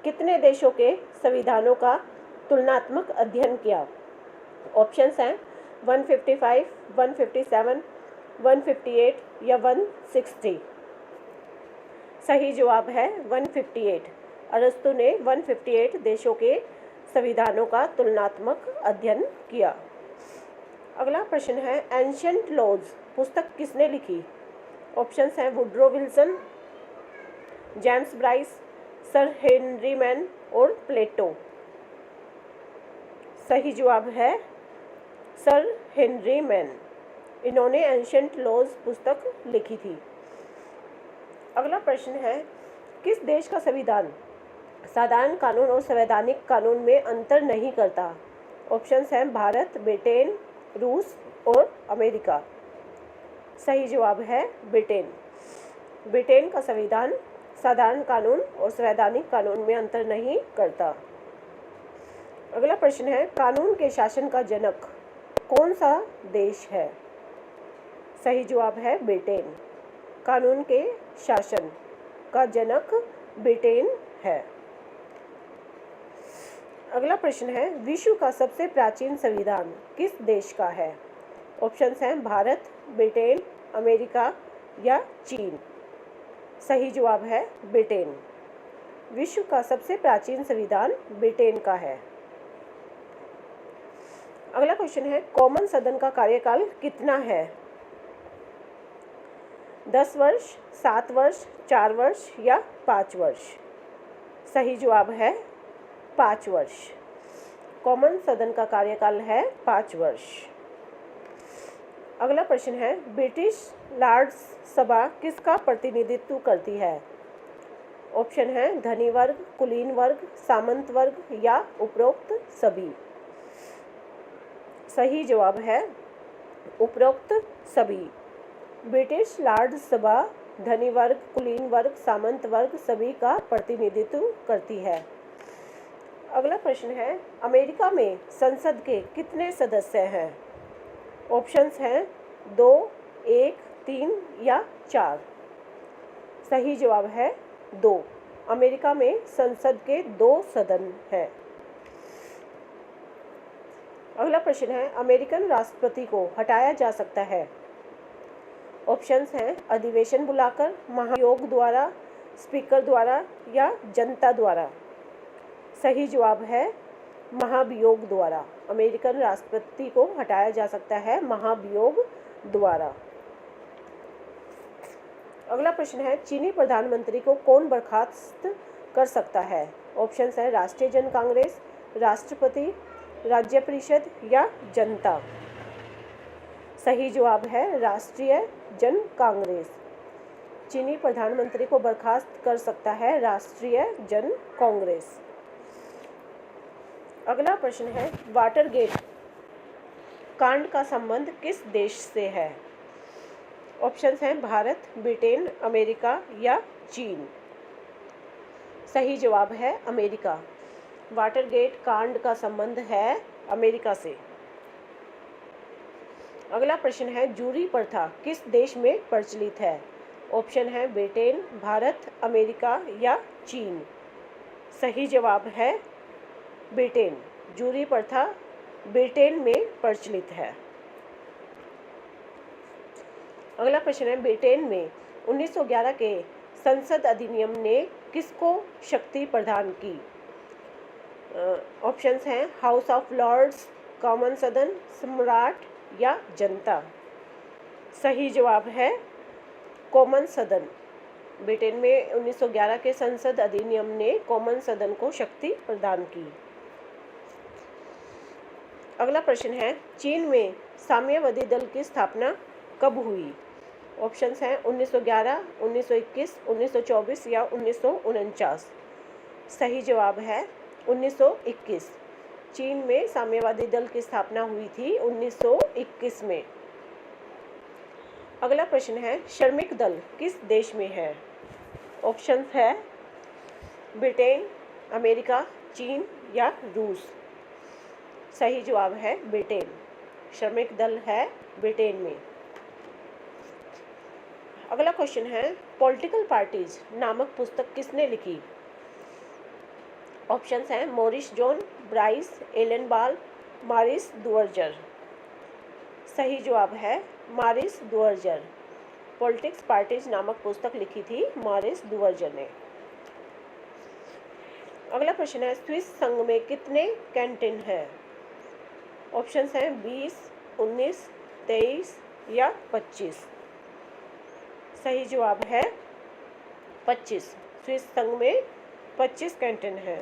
कितने देशों के संविधानों का तुलनात्मक अध्ययन किया? ऑप्शंस हैं 155, 157, 158 या 160। सही जवाब है 158। अरस्तु ने 158 देशों के संविधानों का तुलनात्मक अध्ययन किया। अगला प्रश्न है, एंशिएंट लॉज पुस्तक किसने लिखी? ऑप्शंस हैं Woodrow Wilson, James Bryce, sir Henry man और प्लेटो। सही जवाब है सर हेनरी मैन। इन्होंने एंशिएंट लॉज पुस्तक लिखी थी। अगला प्रश्न है, किस देश का संविधान साधारण कानून और संवैधानिक कानून में अंतर नहीं करता? ऑप्शंस हैं भारत, ब्रिटेन, रूस और अमेरिका। सही जवाब है ब्रिटेन। ब्रिटेन का संविधान साधारण कानून और संवैधानिक कानून में अंतर नहीं करता। अगला प्रश्न है, कानून के शासन का जनक कौन सा देश है? सही जवाब है ब्रिटेन। कानून के शासन का जनक ब्रिटेन है। अगला प्रश्न है, विश्व का सबसे प्राचीन संविधान किस देश का है? ऑप्शंस हैं भारत, ब्रिटेन, अमेरिका या चीन। सही जवाब है ब्रिटेन। विश्व का सबसे प्राचीन संविधान ब्रिटेन का है। अगला क्वेश्चन है, कॉमन सदन का कार्यकाल कितना है? 10 वर्ष, 7 वर्ष, 4 वर्ष या 5 वर्ष। सही जवाब है 5 वर्ष। कॉमन सदन का कार्यकाल है 5 वर्ष। अगला प्रश्न है, ब्रिटिश लॉर्ड्स सभा किसका प्रतिनिधित्व करती है? ऑप्शन है धनी वर्ग, कुलीन वर्ग, सामंत वर्ग या उपरोक्त सभी। सही जवाब है उपरोक्त सभी। ब्रिटिश लॉर्ड्स सभा धनी वर्ग, कुलीन वर्ग, सामंत वर्ग सभी का प्रतिनिधित्व करती है। अगला प्रश्न है, अमेरिका में संसद के कितने सदस्य हैं? ऑप्शंस हैं 2, 1, 3 या 4। सही जवाब है 2। अमेरिका में संसद के 2 सदन हैं। अगला प्रश्न है, अमेरिकन राष्ट्रपति को हटाया जा सकता है? ऑप्शंस हैं अधिवेशन बुलाकर, महाभियोग द्वारा, स्पीकर द्वारा या जनता द्वारा। सही जवाब है महाभियोग द्वारा। अमेरिकन राष्ट्रपति को हटाया जा सकता है महाभियोग द्वारा। अगला प्रश्न है, चीनी प्रधानमंत्री को कौन बर्खास्त कर सकता है? ऑप्शंस हैं राष्ट्रीय जन कांग्रेस, राष्ट्रपति, राज्य परिषद या जनता। सही जवाब है राष्ट्रीय जन कांग्रेस। चीनी प्रधानमंत्री को बर्खास्त कर सकता है राष्ट्रीय जन कांग्रेस। अगला प्रश्न है, वाटरगेट कांड का संबंध किस देश से है? ऑप्शंस हैं भारत, ब्रिटेन, अमेरिका या चीन। सही जवाब है अमेरिका। वाटरगेट कांड का संबंध है अमेरिका से। अगला प्रश्न है, जूरी प्रथा किस देश में प्रचलित है? ऑप्शन है ब्रिटेन, भारत, अमेरिका या चीन। सही जवाब है ब्रिटेन। जूरी प्रथा ब्रिटेन में प्रचलित है। अगला प्रश्न है, ब्रिटेन में 1911 के संसद अधिनियम ने किसको शक्ति प्रदान की? ऑप्शंस हैं हाउस ऑफ लॉर्ड्स, कॉमन सदन, सम्राट या जनता। सही जवाब है कॉमन सदन। ब्रिटेन में 1911 के संसद अधिनियम ने कॉमन सदन को शक्ति प्रदान की। अगला प्रश्न है, चीन में साम्यवादी दल की स्थापना कब हुई? ऑप्शंस हैं 1911, 1921, 1924 या 1949। सही जवाब है 1921। चीन में साम्यवादी दल की स्थापना हुई थी 1921 में। अगला प्रश्न है, श्रमिक दल किस देश में है? ऑप्शंस है ब्रिटेन, अमेरिका, चीन या रूस। सही जवाब है ब्रिटेन। श्रमिक दल है ब्रिटेन में। अगला क्वेश्चन है, पॉलिटिकल पार्टीज नामक पुस्तक किसने लिखी? ऑप्शंस हैं मोरिस जॉन, ब्राइस एलन बाल, मारिस दुअर्जर। सही जवाब है मारिस दुअर्जर। पॉलिटिक्स पार्टीज नामक पुस्तक लिखी थी मारिस दुअर्जर ने। अगला प्रश्न है स्विस संघ में कितने कैंटन हैं? ऑप्शंस हैं 20, 19, 23 या 25। सही जवाब है 25। स्विस संघ में 25 कैंटन हैं।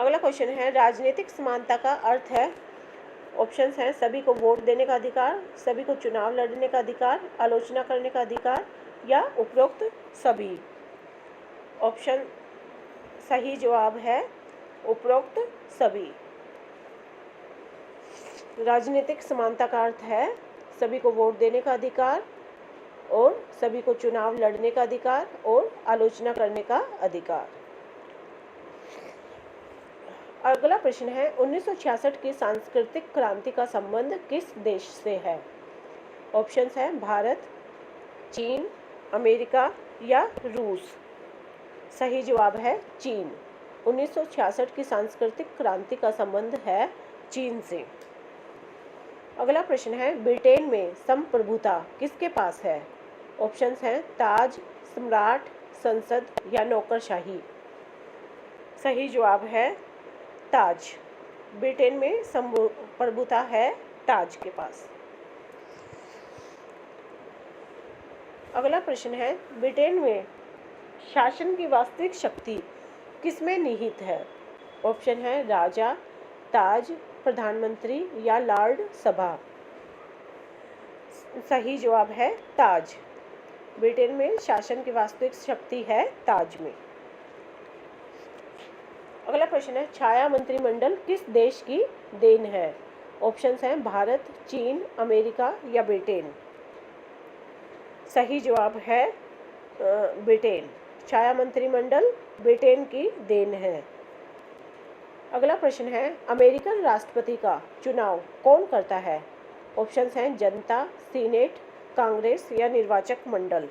अगला क्वेश्चन है राजनीतिक समानता का अर्थ है। ऑप्शंस हैं सभी को वोट देने का अधिकार, सभी को चुनाव लड़ने का अधिकार, आलोचना करने का अधिकार या उपरोक्त सभी। ऑप्शन सही जवाब है उपरोक्त सभी। राजनीतिक समानता का अर्थ है सभी को वोट देने का अधिकार और सभी को चुनाव लड़ने का अधिकार और आलोचना करने का अधिकार। अगला प्रश्न है 1966 की सांस्कृतिक क्रांति का संबंध किस देश से है? ऑप्शंस हैं भारत, चीन, अमेरिका या रूस। सही जवाब है चीन। 1966 की सांस्कृतिक क्रांति का संबंध है चीन से। अगला प्रश्न है ब्रिटेन में संप्रभुता किसके पास है? ऑप्शंस हैं ताज, सम्राट, संसद या नौकरशाही। सही जवाब है ताज। ब्रिटेन में संप्रभुता है ताज के पास। अगला प्रश्न है ब्रिटेन में शासन की वास्तविक शक्ति किसमें निहित है? ऑप्शन है राजा, ताज, प्रधानमंत्री या लॉर्ड सभा। सही जवाब है ताज। ब्रिटेन में शासन की वास्तविक शक्ति है ताज में। अगला प्रश्न है छाया मंत्रिमंडल किस देश की देन है? ऑप्शंस हैं भारत, चीन, अमेरिका या ब्रिटेन। सही जवाब है ब्रिटेन। छाया मंत्रिमंडल ब्रिटेन की देन है। अगला प्रश्न है अमेरिकन राष्ट्रपति का चुनाव कौन करता है? ऑप्शंस हैं जनता, सीनेट, कांग्रेस या निर्वाचक मंडल।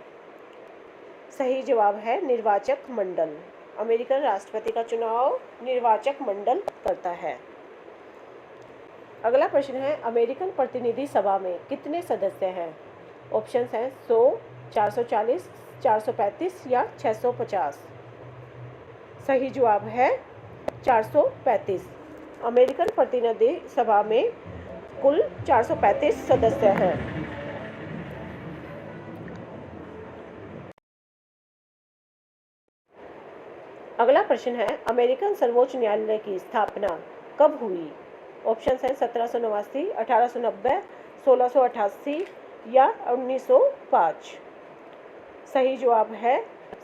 सही जवाब है निर्वाचक मंडल। अमेरिकन राष्ट्रपति का चुनाव निर्वाचक मंडल करता है। अगला प्रश्न है अमेरिकन प्रतिनिधि सभा में कितने सदस्य हैं? ऑप्शंस हैं 100, 440, 435 या 650। सही जवाब है 435। अमेरिकन प्रतिनिधि सभा में कुल 435 सदस्य हैं। अगला प्रश्न है अमेरिकन सर्वोच्च न्यायालय की स्थापना कब हुई? ऑप्शंस हैं 1789, 1890, 1688 या 1905। सही जवाब है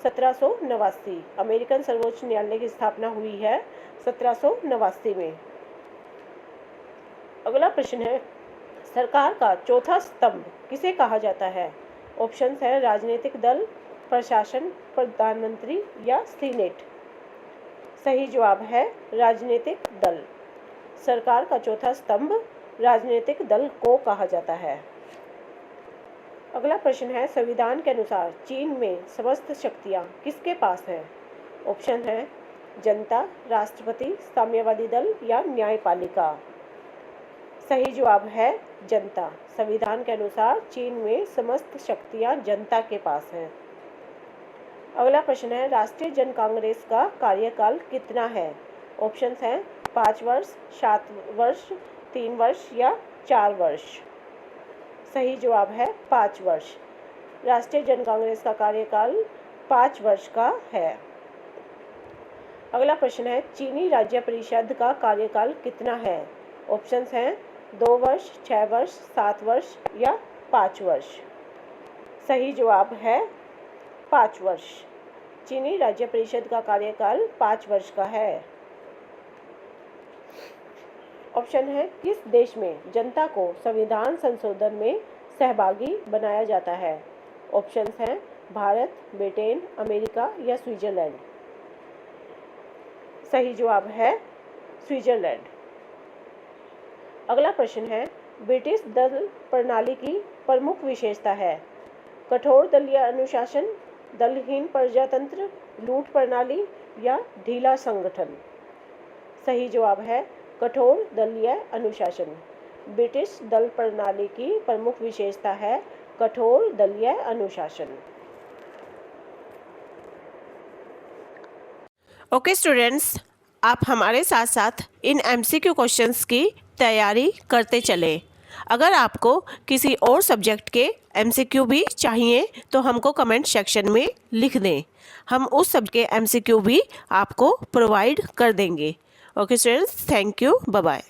1789। अमेरिकन सर्वोच्च न्यायालय की स्थापना हुई है 1789 में। अगला प्रश्न है सरकार का चौथा स्तंभ किसे कहा जाता है? ऑप्शंस है राजनीतिक दल, प्रशासन, प्रधानमंत्री या सीनेट। सही जवाब है राजनीतिक दल। सरकार का चौथा स्तंभ राजनीतिक दल को कहा जाता है। अगला प्रश्न है संविधान के अनुसार चीन में समस्त शक्तियां किसके पास हैं? ऑप्शन है जनता, राष्ट्रपति, साम्यवादी दल या न्यायपालिका। सही जवाब है जनता। संविधान के अनुसार चीन में समस्त शक्तियां जनता के पास हैं। अगला प्रश्न है राष्ट्रीय जन कांग्रेस का कार्यकाल कितना है? ऑप्शंस हैं 5 वर्ष, 7 वर्ष, 3 वर्ष या 4 वर्ष। सही जवाब है 5 वर्ष। राष्ट्रीय जन कांग्रेस का कार्यकाल 5 वर्ष का है। अगला प्रश्न है चीनी राज्य परिषद का कार्यकाल कितना है? ऑप्शंस हैं 2 वर्ष, 6 वर्ष, 7 वर्ष या 5 वर्ष। सही जवाब है 5 वर्ष। चीनी राज्य परिषद का कार्यकाल 5 वर्ष का है। ऑप्शन है किस देश में जनता को संविधान संशोधन में सहभागी बनाया जाता है? ऑप्शंस हैं भारत, ब्रिटेन, अमेरिका या स्विट्जरलैंड। सही जवाब है स्विट्जरलैंड। अगला प्रश्न है ब्रिटिश दल प्रणाली की प्रमुख विशेषता है? कठोर दलीय अनुशासन, दलहीन प्रजातंत्र, लूट प्रणाली या ढीला संगठन? सही जवाब है कठोर दलीय अनुशासन। ब्रिटिश दल प्रणाली की प्रमुख विशेषता है कठोर दलीय अनुशासन। ओके स्टूडेंट्स, आप हमारे साथ साथ इन MCQ क्वेश्चंस की तैयारी करते चलें। अगर आपको किसी और सब्जेक्ट के MCQ भी चाहिए तो हमको कमेंट सेक्शन में लिख दें, हम उस सब के MCQ भी आपको प्रोवाइड कर देंगे। Okay students, thank you, bye bye.